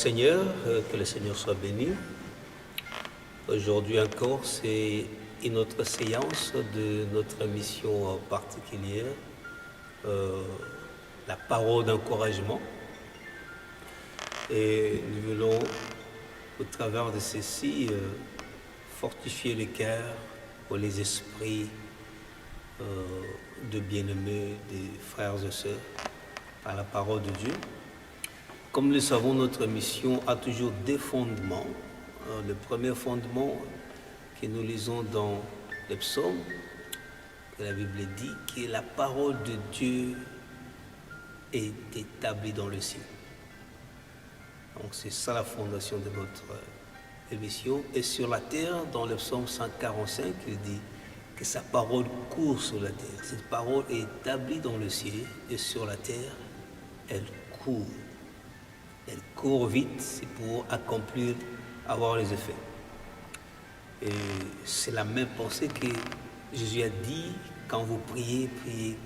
Seigneur, que le Seigneur soit béni. Aujourd'hui encore, c'est une autre séance de notre mission particulière, la parole d'encouragement. Et nous voulons, au travers de ceci, fortifier le cœur ou les esprits de bien-aimés, des frères et sœurs, par la parole de Dieu. Comme nous le savons, notre mission a toujours des fondements. Le premier fondement que nous lisons dans les psaumes, que la Bible dit, que la parole de Dieu est établie dans le ciel. Donc c'est ça la fondation de notre émission. Et sur la terre, dans le psaume 145, il dit que sa parole court sur la terre. Cette parole est établie dans le ciel et sur la terre, elle court. Elle court vite, c'est pour accomplir, avoir les effets. Et c'est la même pensée que Jésus a dit, quand vous priez, priez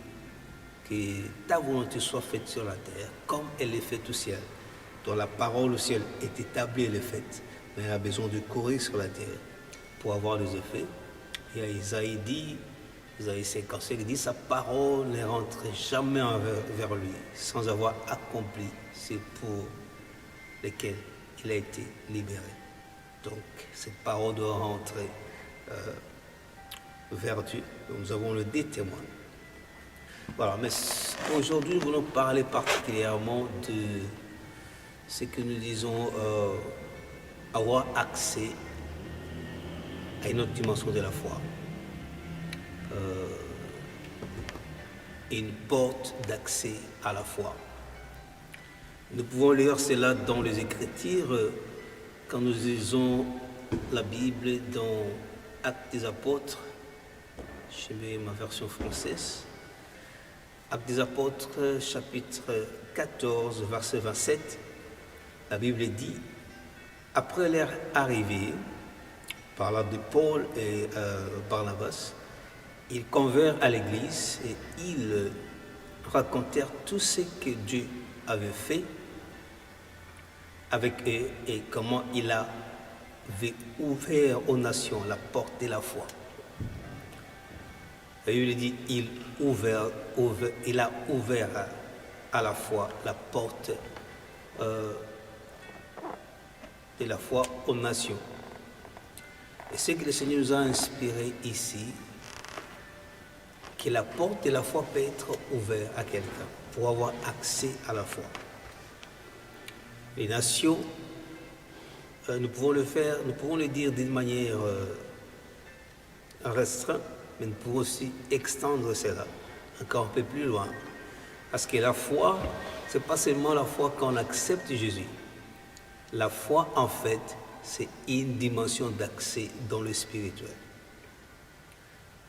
que ta volonté soit faite sur la terre, comme elle est faite au ciel. Donc la parole au ciel est établie, elle est faite, mais elle a besoin de courir sur la terre pour avoir les effets. Et Isaïe dit, Isaïe 55 dit, sa parole ne rentre jamais vers lui sans avoir accompli. C'est pour lesquels il a été libéré. Donc, cette parole doit rentrer vers Dieu. Donc, nous avons le des témoins. Voilà, mais aujourd'hui, nous voulons parler particulièrement de ce que nous disons avoir accès à une autre dimension de la foi. Une porte d'accès à la foi. Nous pouvons lire cela dans les Écritures quand nous lisons la Bible dans Actes des Apôtres. Je mets ma version française. Actes des Apôtres, chapitre 14, verset 27. La Bible dit, après leur arrivée, par là de Paul et Barnabas, ils convinrent à l'église et ils racontèrent tout ce que Dieu avait fait avec eux et comment il avait ouvert aux nations la porte de la foi. Et il dit, il a ouvert à la foi la porte de la foi aux nations. Et ce que le Seigneur nous a inspiré ici, que la porte de la foi peut être ouverte à quelqu'un pour avoir accès à la foi. Les nations, nous pouvons le faire, nous pouvons le dire d'une manière restreinte, mais nous pouvons aussi extendre cela encore un peu plus loin. Parce que la foi, ce n'est pas seulement la foi quand on accepte Jésus. La foi, en fait, c'est une dimension d'accès dans le spirituel.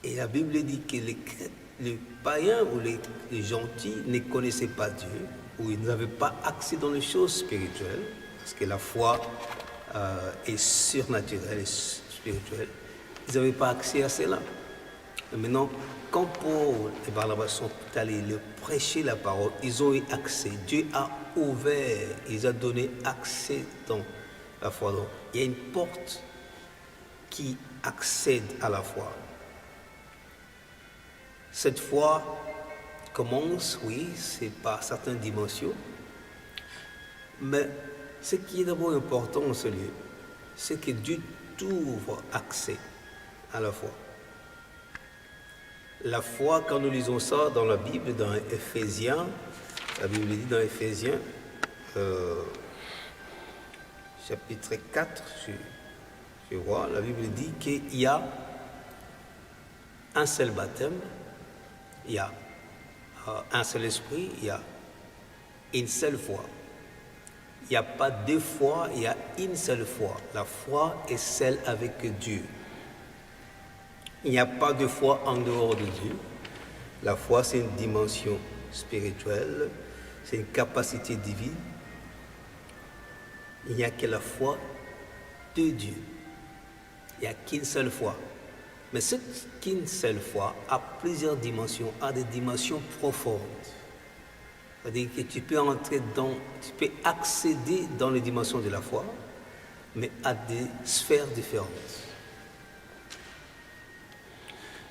Et la Bible dit que les païens ou les gentils ne connaissaient pas Dieu, ou ils n'avaient pas accès dans les choses spirituelles, parce que la foi est surnaturelle et spirituelle. Ils n'avaient pas accès à cela. Et maintenant, quand Paul et Barnabas sont allés leur prêcher la parole, ils ont eu accès. Dieu a ouvert, il a donné accès dans la foi. Donc, il y a une porte qui accède à la foi. Cette foi commence, oui, c'est par certaines dimensions, mais ce qui est d'abord important en ce lieu, c'est que Dieu t'ouvre accès à la foi. La foi, quand nous lisons ça dans la Bible, dans Éphésiens, la Bible dit dans Éphésiens, chapitre 4, je vois, la Bible dit qu'il y a un seul baptême, il y a un seul esprit, il y a une seule foi. Il n'y a pas deux fois, il y a une seule foi. La foi est celle avec Dieu. Il n'y a pas de foi en dehors de Dieu. La foi, c'est une dimension spirituelle, c'est une capacité divine. Il n'y a que la foi de Dieu. Il n'y a qu'une seule foi. Mais cette qu'une seule foi a plusieurs dimensions, a des dimensions profondes. C'est-à-dire que tu peux accéder dans les dimensions de la foi, mais à des sphères différentes.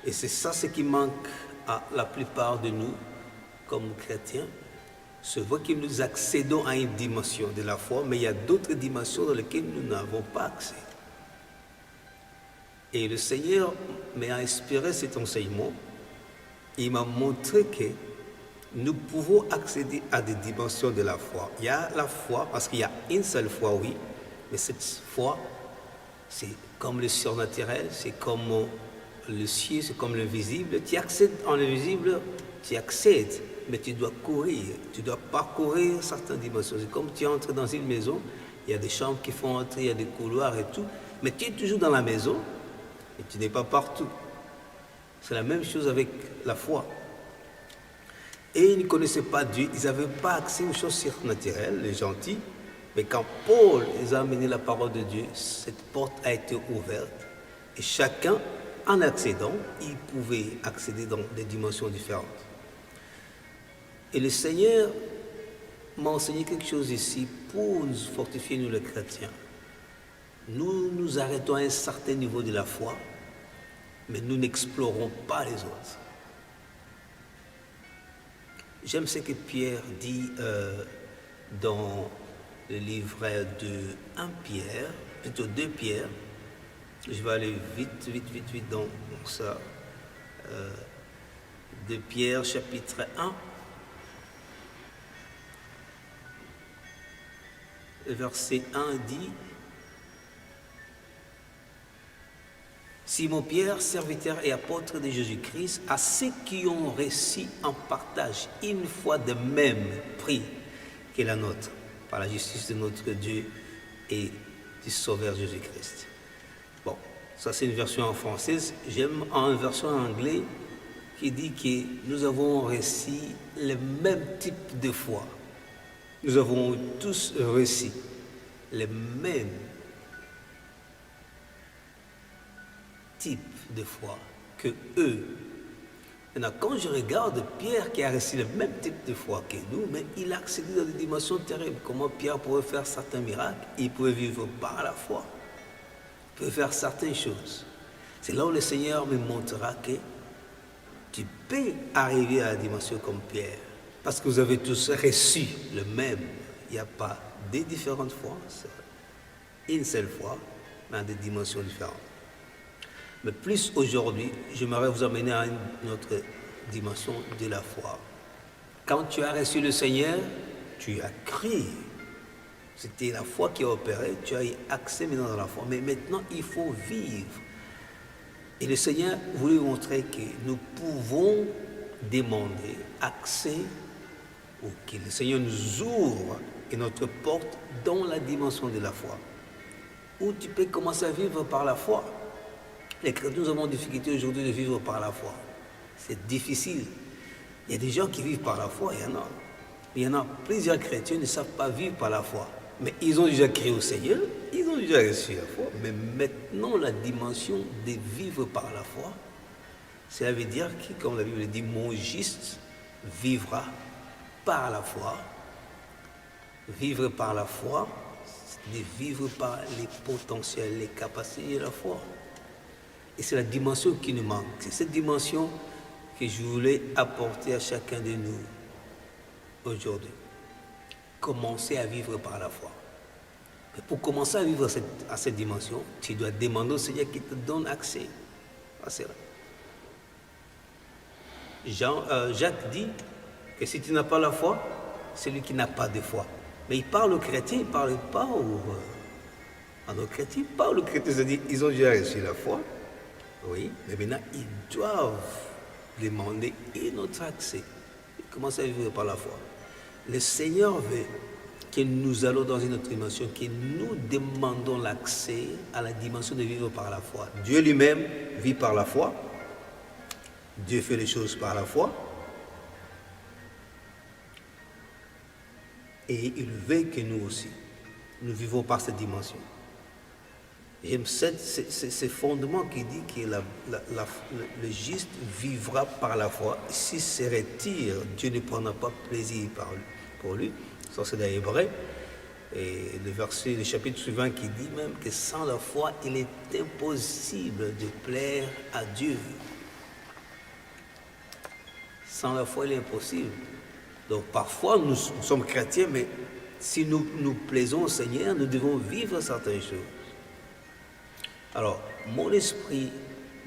Et c'est ça ce qui manque à la plupart de nous comme chrétiens. C'est vrai que nous accédons à une dimension de la foi, mais il y a d'autres dimensions dans lesquelles nous n'avons pas accès. Et le Seigneur m'a inspiré cet enseignement. Il m'a montré que nous pouvons accéder à des dimensions de la foi. Il y a la foi, parce qu'il y a une seule foi, oui, mais cette foi, c'est comme le surnaturel, c'est comme le ciel, c'est comme l'invisible. Tu accèdes en l'invisible, tu accèdes, mais tu dois courir, tu dois parcourir certaines dimensions. C'est comme tu entres dans une maison, il y a des chambres qui font entrer, il y a des couloirs et tout, mais tu es toujours dans la maison et tu n'es pas partout. C'est la même chose avec la foi. Et ils ne connaissaient pas Dieu, ils n'avaient pas accès aux choses surnaturelles, les gentils. Mais quand Paul les a amené la parole de Dieu, cette porte a été ouverte. Et chacun, en accédant, il pouvait accéder dans des dimensions différentes. Et le Seigneur m'a enseigné quelque chose ici pour nous fortifier, nous les chrétiens. Nous nous arrêtons à un certain niveau de la foi, mais nous n'explorons pas les autres. J'aime ce que Pierre dit dans le livret de 1 Pierre, plutôt 2 Pierre. Je vais aller vite dans ça. 2 Pierre, chapitre 1. Le verset 1 dit: Simon Pierre, serviteur et apôtre de Jésus-Christ, à ceux qui ont reçu en partage une foi de même prix que la nôtre, par la justice de notre Dieu et du Sauveur Jésus-Christ. Bon, ça c'est une version en française. J'aime une version en anglais qui dit que nous avons reçu le même type de foi. Nous avons tous reçu le même type de foi que eux. Maintenant, quand je regarde Pierre qui a reçu le même type de foi que nous, mais il a accédé dans des dimensions terribles. Comment Pierre pouvait faire certains miracles? Il pouvait vivre par la foi. Il pouvait faire certaines choses. C'est là où le Seigneur me montrera que tu peux arriver à la dimension comme Pierre. Parce que vous avez tous reçu le même. Il n'y a pas des différentes foi, c'est une seule foi, mais à des dimensions différentes. Mais plus aujourd'hui, j'aimerais vous amener à une autre dimension de la foi. Quand tu as reçu le Seigneur, tu as cru. C'était la foi qui a opéré, tu as eu accès maintenant dans la foi. Mais maintenant, il faut vivre. Et le Seigneur voulait montrer que nous pouvons demander accès, ou que le Seigneur nous ouvre et notre porte dans la dimension de la foi. Où tu peux commencer à vivre par la foi. Les chrétiens, nous avons difficulté aujourd'hui de vivre par la foi. C'est difficile. Il y a des gens qui vivent par la foi, il y en a plusieurs chrétiens qui ne savent pas vivre par la foi. Mais ils ont déjà crié au Seigneur, ils ont déjà reçu la foi. Mais maintenant, la dimension de vivre par la foi, cela veut dire que, comme la Bible dit, mon juste vivra par la foi. Vivre par la foi, c'est de vivre par les potentiels, les capacités de la foi. Et c'est la dimension qui nous manque. C'est cette dimension que je voulais apporter à chacun de nous aujourd'hui. Commencer à vivre par la foi. Mais pour commencer à vivre à cette dimension, tu dois demander au Seigneur qu'il te donne accès. Ah, c'est vrai. Jacques dit que si tu n'as pas la foi, c'est lui qui n'a pas de foi. Mais il parle aux chrétiens, il ne parle pas à nos chrétiens. Il parle aux chrétiens, c'est-à-dire qu'ils ont déjà reçu la foi. Oui, mais maintenant, ils doivent demander un autre accès. Ils commencent à vivre par la foi. Le Seigneur veut que nous allons dans une autre dimension, que nous demandons l'accès à la dimension de vivre par la foi. Dieu lui-même vit par la foi. Dieu fait les choses par la foi. Et il veut que nous aussi, nous vivons par cette dimension. J'aime ces fondements qui dit que le juste vivra par la foi. S'il se retire, Dieu ne prendra pas plaisir pour lui. Ça, c'est dans Hébreu. Et le chapitre suivant qui dit même que sans la foi, il est impossible de plaire à Dieu. Sans la foi, il est impossible. Donc parfois, nous sommes chrétiens, mais si nous plaisons au Seigneur, nous devons vivre certaines choses. Alors, mon esprit,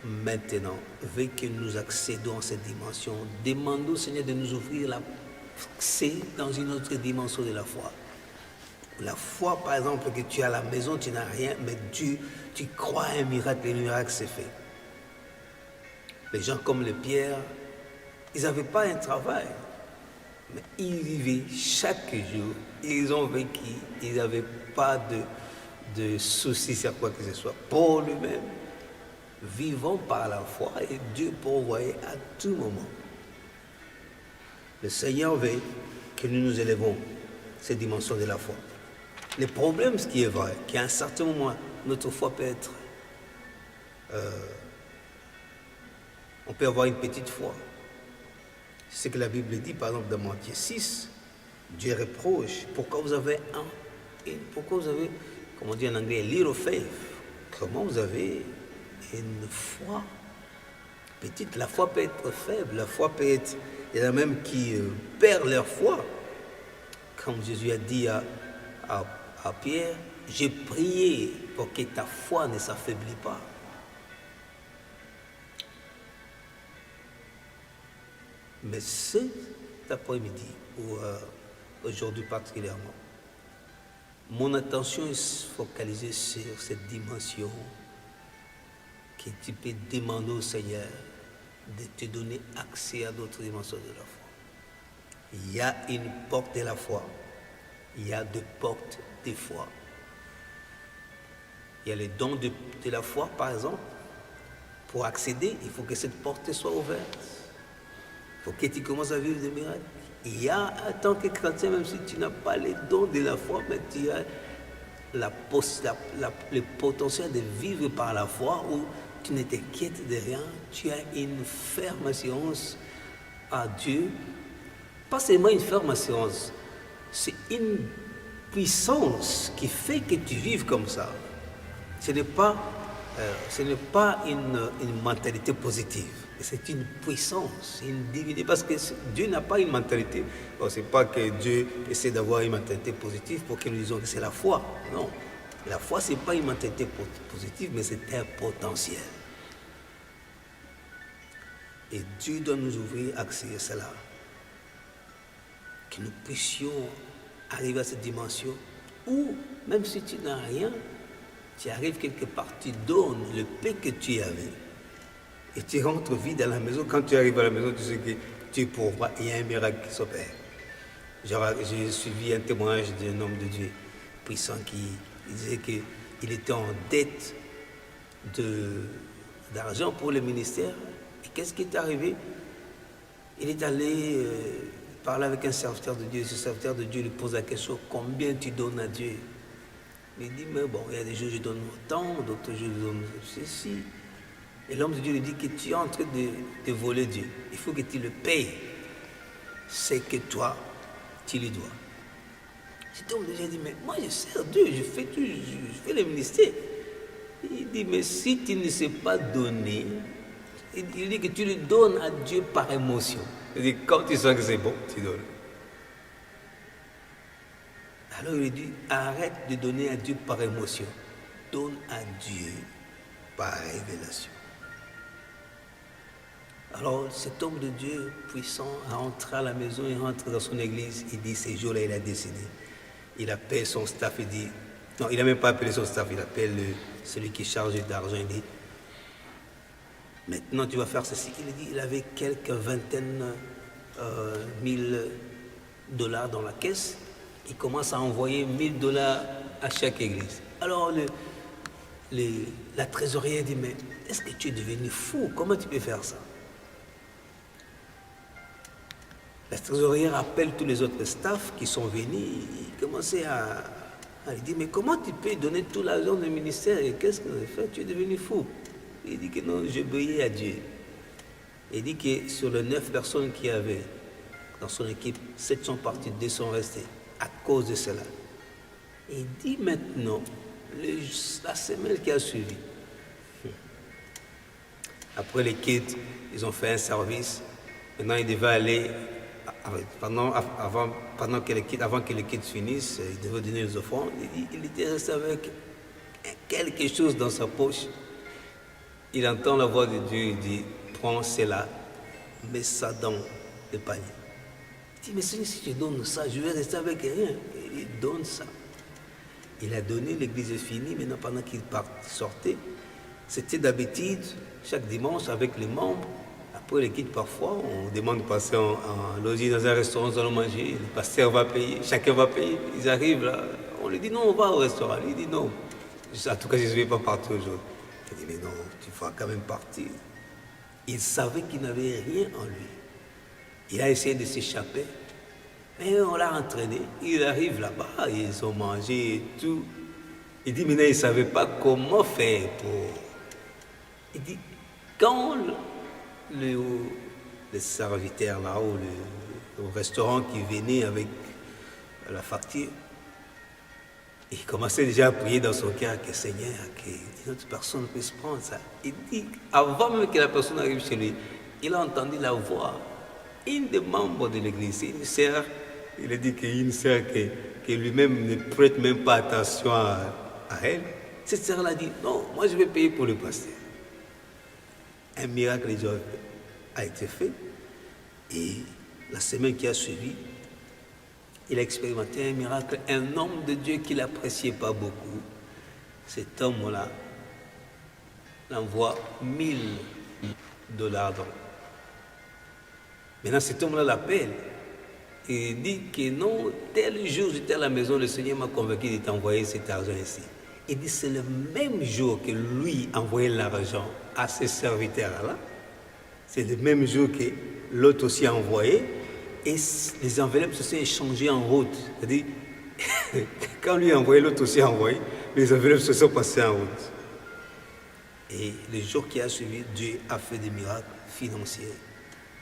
maintenant, veut que nous accédons à cette dimension. Demandons au Seigneur de nous ouvrir l'accès dans une autre dimension de la foi. La foi, par exemple, que tu es à la maison, tu n'as rien, mais tu crois à un miracle, et le miracle s'est fait. Les gens comme les Pierre, ils n'avaient pas un travail, mais ils vivaient chaque jour, ils ont vécu, ils n'avaient pas de soucis sur quoi que ce soit. Pour lui-même, vivons par la foi et Dieu pourvoyait à tout moment. Le Seigneur veut que nous nous élevons cette dimension de la foi. Le problème, ce qui est vrai, qu'à un certain moment, notre foi peut être... on peut avoir une petite foi. C'est ce que la Bible dit, par exemple, dans Matthieu 6, Dieu reproche. Pourquoi vous avez comment on dit en anglais, little faith? Comment vous avez une foi petite? La foi peut être faible, la foi peut être... Il y en a même qui perdent leur foi. Comme Jésus a dit à Pierre, j'ai prié pour que ta foi ne s'affaiblit pas. Mais cet après-midi, ou aujourd'hui particulièrement, mon attention est focalisée sur cette dimension que tu peux demander au Seigneur de te donner accès à d'autres dimensions de la foi. Il y a une porte de la foi, il y a deux portes de foi. Il y a les dons de la foi, par exemple. Pour accéder, il faut que cette porte soit ouverte. Il faut que tu commences à vivre des miracles. Il y a, en tant que chrétien, même si tu n'as pas les dons de la foi, mais tu as le potentiel de vivre par la foi où tu ne t'inquiètes de rien, tu as une ferme assurance à Dieu. Pas seulement une ferme assurance, c'est une puissance qui fait que tu vives comme ça. Ce n'est pas une mentalité positive. C'est une puissance, une divinité. Parce que Dieu n'a pas une mentalité. Bon, ce n'est pas que Dieu essaie d'avoir une mentalité positive pour que nous disions que c'est la foi. Non. La foi, ce n'est pas une mentalité positive, mais c'est un potentiel. Et Dieu doit nous ouvrir accès à cela. Que nous puissions arriver à cette dimension où, même si tu n'as rien, tu arrives quelque part, tu donnes le paix que tu avais. Et tu rentres vite à la maison. Quand tu arrives à la maison, tu sais que tu pourvois. Il y a un miracle qui s'opère. J'ai suivi un témoignage d'un homme de Dieu puissant qui disait qu'il était en dette d'argent pour le ministère. Et qu'est-ce qui est arrivé? Il est allé parler avec un serviteur de Dieu. Ce serviteur de Dieu lui pose la question, combien tu donnes à Dieu? Il dit, mais bon, il y a des jours je donne autant, d'autres jours je donne ceci. Et l'homme de Dieu lui dit que tu es en train de voler Dieu. Il faut que tu le payes. C'est que toi, tu lui dois. Cet homme de Dieu dit, mais moi je sers Dieu, je fais le ministère. Il dit, mais si tu ne sais pas donner, il dit que tu le donnes à Dieu par émotion. Il dit, quand tu sens que c'est bon, tu donnes. Alors il dit, arrête de donner à Dieu par émotion. Donne à Dieu par révélation. Alors cet homme de Dieu puissant a entré à la maison, il rentre dans son église, il dit, ces jours-là, il a décidé. Il appelle son staff, il dit, non, il n'a même pas appelé son staff, il appelle celui qui charge d'argent, il dit, maintenant tu vas faire ceci. Il dit, il avait quelques vingtaines $1000 dans la caisse. Il commence à envoyer $1000 à chaque église. Alors la trésorière dit, mais est-ce que tu es devenu fou? Comment tu peux faire ça? La trésorière appelle tous les autres staffs qui sont venus. Ils commençaient Il dit, mais comment tu peux donner tout l'argent du ministère et qu'est-ce qu'on a fait? Tu es devenu fou. Il dit que non, j'obéis à Dieu. Il dit que sur les 9 personnes qu'il y avait dans son équipe, 7 sont partis, 2 sont restés à cause de cela. Il dit maintenant, la semaine qui a suivi, après les kids, ils ont fait un service. Maintenant, ils devaient aller, avant que les kids finissent, ils devaient donner les offrandes. Il était resté avec quelque chose dans sa poche. Il entend la voix de Dieu, il dit, prends cela, mets ça dans le panier. Il dit, mais Seigneur, si je donne ça, je vais rester avec rien. Il donne ça. Il a donné, l'église est finie, maintenant pendant qu'il sortait, c'était d'habitude, chaque dimanche avec les membres, après les quitte parfois, on demande de passer en logis dans un restaurant, nous allons manger, le pasteur va payer, chacun va payer, ils arrivent là, on lui dit non, on va au restaurant, il dit non, en tout cas je ne vais pas partir aujourd'hui. Il dit mais non, tu vas quand même partir. Il savait qu'il n'avait rien en lui. Il a essayé de s'échapper, mais on l'a entraîné, il arrive là-bas, ils ont mangé et tout. Il dit maintenant il ne savait pas comment faire pour... Il dit, quand le serviteur là, ou le restaurant qui venait avec la facture, il commençait déjà à prier dans son cœur que Seigneur, qu'une autre personne puisse prendre ça. Il dit, avant même que la personne arrive chez lui, il a entendu la voix. Une des membres de l'église, une sœur, il a dit qu'il y a une sœur que lui-même ne prête même pas attention à elle. Cette sœur-là dit, non, moi je vais payer pour le pasteur. Un miracle a été fait et la semaine qui a suivi, il a expérimenté un miracle. Un homme de Dieu qu'il n'appréciait pas beaucoup, cet homme-là l'envoie $1000 d'or. Maintenant cet homme-là l'appelle et dit que non, tel jour j'étais à la maison, le Seigneur m'a convaincu de t'envoyer cet argent ici. Il dit c'est le même jour que lui envoyait l'argent à ses serviteurs-là, c'est le même jour que l'autre aussi a envoyé, et les enveloppes se sont échangées en route. C'est-à-dire, quand lui a envoyé, l'autre aussi a envoyé, les enveloppes se sont passées en route. Et le jour qui a suivi, Dieu a fait des miracles financiers,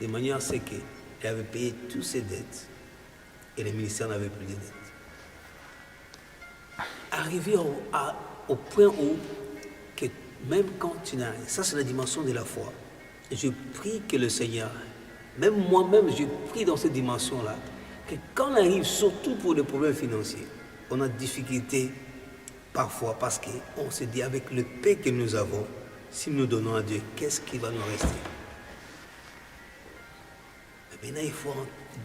de manière à ce qu'il avait payé toutes ses dettes, et le ministère n'avait plus de dettes. Arrivé au point où, que même quand tu n'as rien, ça c'est la dimension de la foi. Je prie que le Seigneur, même moi-même, je prie dans cette dimension-là, que quand on arrive, surtout pour les problèmes financiers, on a des difficultés parfois parce qu'on se dit avec le paix que nous avons, si nous donnons à Dieu, qu'est-ce qui va nous rester? Mais maintenant, il faut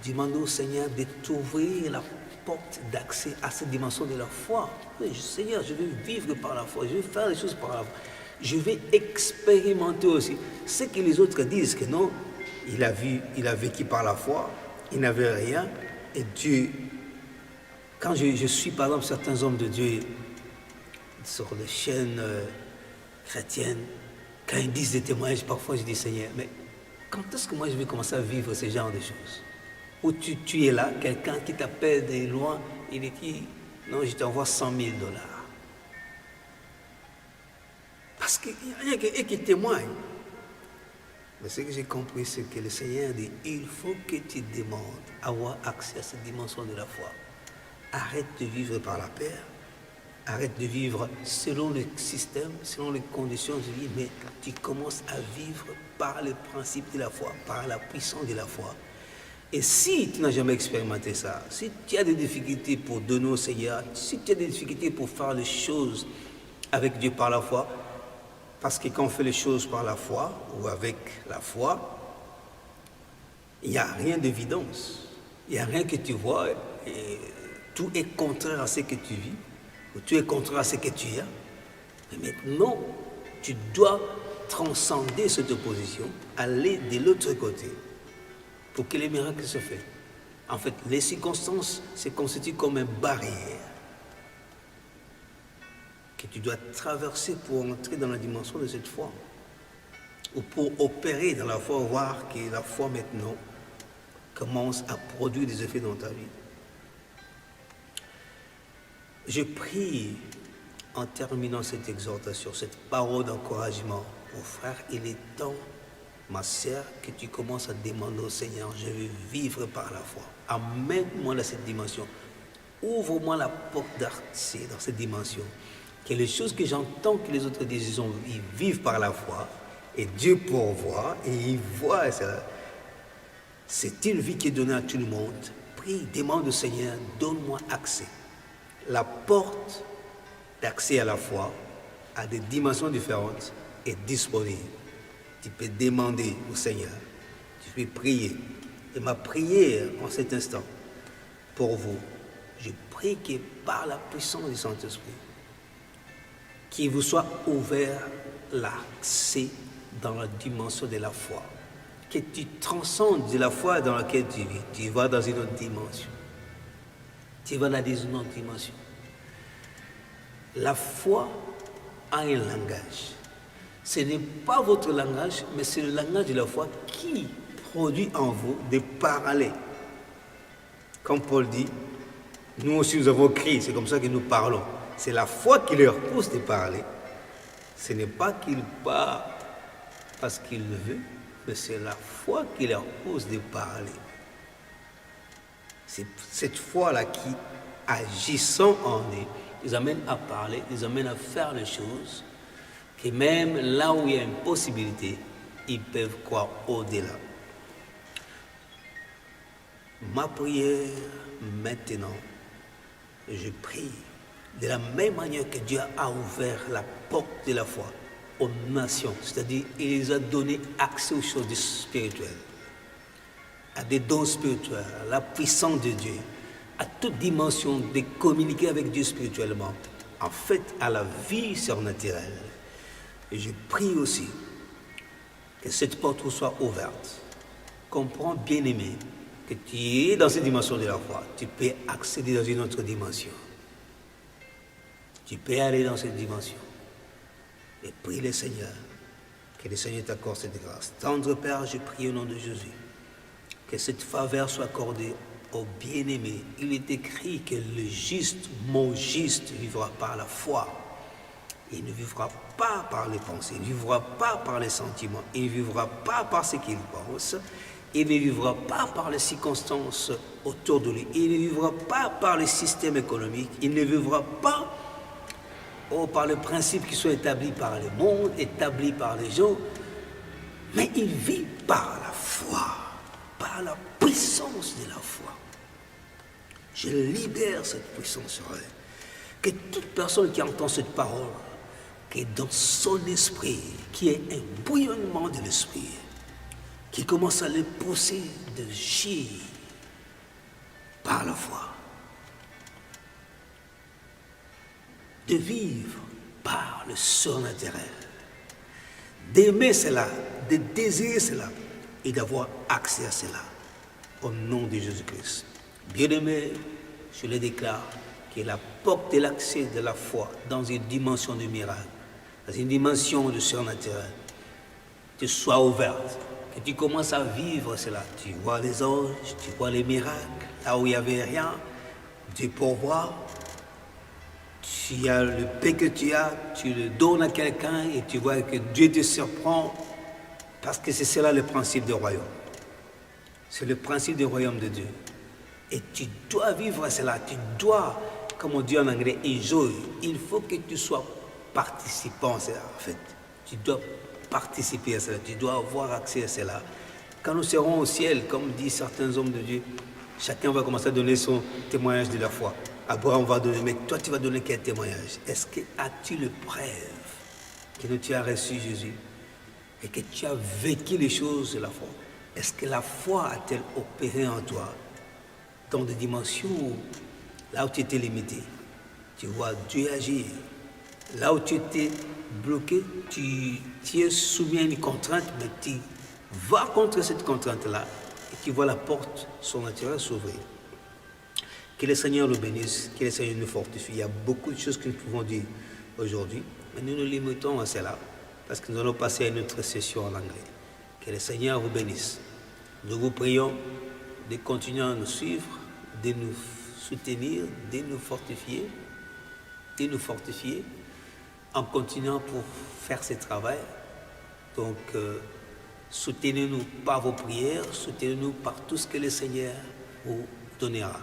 demander au Seigneur de t'ouvrir la porte d'accès à cette dimension de la foi. Oui, Seigneur, je vais vivre par la foi, je vais faire les choses par la foi. Je vais expérimenter aussi ce que les autres disent, que non, il a vécu par la foi, il n'avait rien, et Dieu, quand je suis par exemple certains hommes de Dieu sur les chaînes chrétiennes, quand ils disent des témoignages, parfois je dis Seigneur, mais quand est-ce que moi je vais commencer à vivre ce genre de choses? Où tu es là, quelqu'un qui t'appelle de loin, il dit non, je t'envoie $100,000. Parce qu'il n'y a rien qui témoigne. Mais ce que j'ai compris, c'est que le Seigneur dit, il faut que tu demandes avoir accès à cette dimension de la foi. Arrête de vivre par la peur. Arrête de vivre selon le système, selon les conditions de vie, mais tu commences à vivre par le principe de la foi, par la puissance de la foi. Et si tu n'as jamais expérimenté ça, si tu as des difficultés pour donner au Seigneur, si tu as des difficultés pour faire les choses avec Dieu par la foi, parce que quand on fait les choses par la foi ou avec la foi, il n'y a rien d'évidence. Il n'y a rien que tu vois et tout est contraire à ce que tu vis, ou tout est contraire à ce que tu as. Mais maintenant, tu dois transcender cette opposition, aller de l'autre côté pour que les miracles se fassent. En fait, les circonstances se constituent comme une barrière que tu dois traverser pour entrer dans la dimension de cette foi, ou pour opérer dans la foi, voir que la foi maintenant commence à produire des effets dans ta vie. Je prie, en terminant cette exhortation, cette parole d'encouragement, mon frère, il est temps, ma sœur, que tu commences à demander au Seigneur, je veux vivre par la foi. Amène-moi dans cette dimension. Ouvre-moi la porte d'accès dans cette dimension. Que les choses que j'entends que les autres disent, ils vivent par la foi, et Dieu pourvoit, et il voit cela. C'est une vie qui est donnée à tout le monde. Prie, demande au Seigneur, donne-moi accès. La porte d'accès à la foi, à des dimensions différentes, est disponible. Tu peux demander au Seigneur, tu peux prier. Et ma prière en cet instant, pour vous, je prie que par la puissance du Saint-Esprit, qu'il vous soit ouvert l'accès dans la dimension de la foi. Que tu transcendes de la foi dans laquelle tu vis. Tu vas dans une autre dimension. Tu vas dans une autre dimension. La foi a un langage. Ce n'est pas votre langage, mais c'est le langage de la foi qui produit en vous des parler. Comme Paul dit, nous aussi nous avons crié, c'est comme ça que nous parlons. C'est la foi qui leur pousse de parler. Ce n'est pas qu'ils parlent parce qu'ils le veulent, mais c'est la foi qui leur pousse de parler. C'est cette foi-là qui, agissant en eux, les amène à parler, les amène à faire les choses, que même là où il y a une possibilité, ils peuvent croire au-delà. Ma prière maintenant, je prie de la même manière que Dieu a ouvert la porte de la foi aux nations, c'est-à-dire il les a donné accès aux choses spirituelles, à des dons spirituels, à la puissance de Dieu, à toute dimension de communiquer avec Dieu spirituellement, en fait à la vie surnaturelle. Et je prie aussi que cette porte soit ouverte. Comprends, bien-aimé, que tu es dans cette dimension de la foi, tu peux accéder dans une autre dimension. Tu peux aller dans cette dimension. Et prie le Seigneur, que le Seigneur t'accorde cette grâce. Tendre Père, je prie au nom de Jésus, que cette faveur soit accordée aux bien-aimés. Il est écrit que le juste, mon juste, vivra par la foi. Il ne vivra pas par les pensées, il ne vivra pas par les sentiments, il ne vivra pas par ce qu'il pense, il ne vivra pas par les circonstances autour de lui, il ne vivra pas par le système économique, il ne vivra pas par les principes qui sont établis par le monde, établis par les gens, mais il vit par la foi, par la puissance de la foi. Je libère cette puissance sur elle. Que toute personne qui entend cette parole, qui dans son esprit, qui est un bouillonnement de l'esprit, qui commence à le pousser de gir par la foi, de vivre par le surnaturel, d'aimer cela, de désirer cela et d'avoir accès à cela au nom de Jésus-Christ. Bien-aimé, je le déclare, que la porte de l'accès de la foi dans une dimension de miracle, dans une dimension de surnaturel, te soit ouverte, que tu commences à vivre cela. Tu vois les anges, tu vois les miracles, là où il n'y avait rien, Dieu pourvoit. Tu as le paix que tu as, tu le donnes à quelqu'un et tu vois que Dieu te surprend, parce que c'est cela le principe du royaume. C'est le principe du royaume de Dieu. Et tu dois vivre cela, tu dois, comme on dit en anglais, enjoy. Il faut que tu sois participant à cela, en fait. Tu dois participer à cela, tu dois avoir accès à cela. Quand nous serons au ciel, comme disent certains hommes de Dieu, chacun va commencer à donner son témoignage de la foi. Abraham va donner, mais toi tu vas donner quel témoignage? Est-ce que as-tu le preuve que tu as reçu Jésus et que tu as vécu les choses de la foi? Est-ce que la foi a-t-elle opéré en toi dans des dimensions où, là où tu étais limité, tu vois Dieu agir. Là où tu étais bloqué, tu es soumis à une contrainte, mais tu vas contre cette contrainte-là et tu vois la porte surnaturelle s'ouvrir. Que le Seigneur nous bénisse, que le Seigneur nous fortifie. Il y a beaucoup de choses que nous pouvons dire aujourd'hui, mais nous nous limitons à cela parce que nous allons passer à une autre session en anglais. Que le Seigneur vous bénisse. Nous vous prions de continuer à nous suivre, de nous soutenir, de nous fortifier et nous fortifier en continuant pour faire ce travail. Donc, soutenez-nous par vos prières, soutenez-nous par tout ce que le Seigneur vous donnera.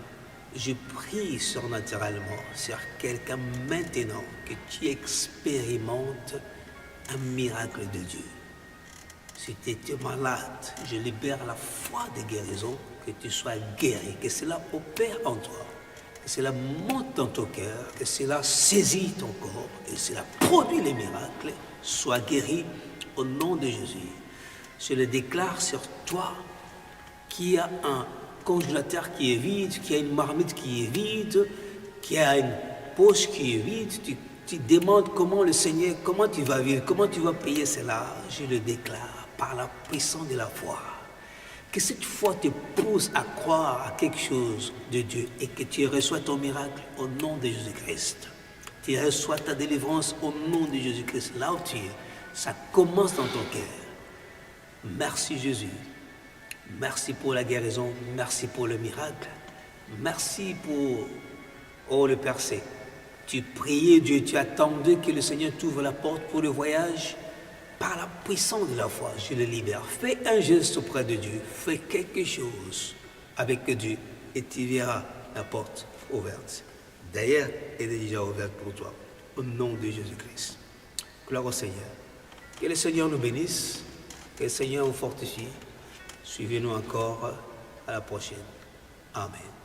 Je prie surnaturellement sur quelqu'un maintenant que tu expérimentes un miracle de Dieu. Si tu étais malade, je libère la foi de guérison, que tu sois guéri, que cela opère en toi, que cela monte dans ton cœur, que cela saisit ton corps, et cela produit les miracles. Sois guéri au nom de Jésus. Je le déclare sur toi qui a un congélateur qui est vide, qui a une marmite qui est vide, qui a une poche qui est vide. Tu demandes comment le Seigneur, comment tu vas vivre, comment tu vas payer cela. Je le déclare par la puissance de la foi. Que cette foi te pousse à croire à quelque chose de Dieu et que tu reçois ton miracle au nom de Jésus-Christ. Tu reçois ta délivrance au nom de Jésus-Christ. Là où tu es, ça commence dans ton cœur. Merci Jésus. Merci pour la guérison. Merci pour le miracle. Merci pour le percé. Tu priais Dieu, tu attendais que le Seigneur t'ouvre la porte pour le voyage. Par la puissance de la foi, je le libère. Fais un geste auprès de Dieu. Fais quelque chose avec Dieu et tu verras la porte ouverte. D'ailleurs, elle est déjà ouverte pour toi. Au nom de Jésus-Christ. Gloire au Seigneur. Que le Seigneur nous bénisse. Que le Seigneur vous fortifie. Suivez-nous encore à la prochaine. Amen.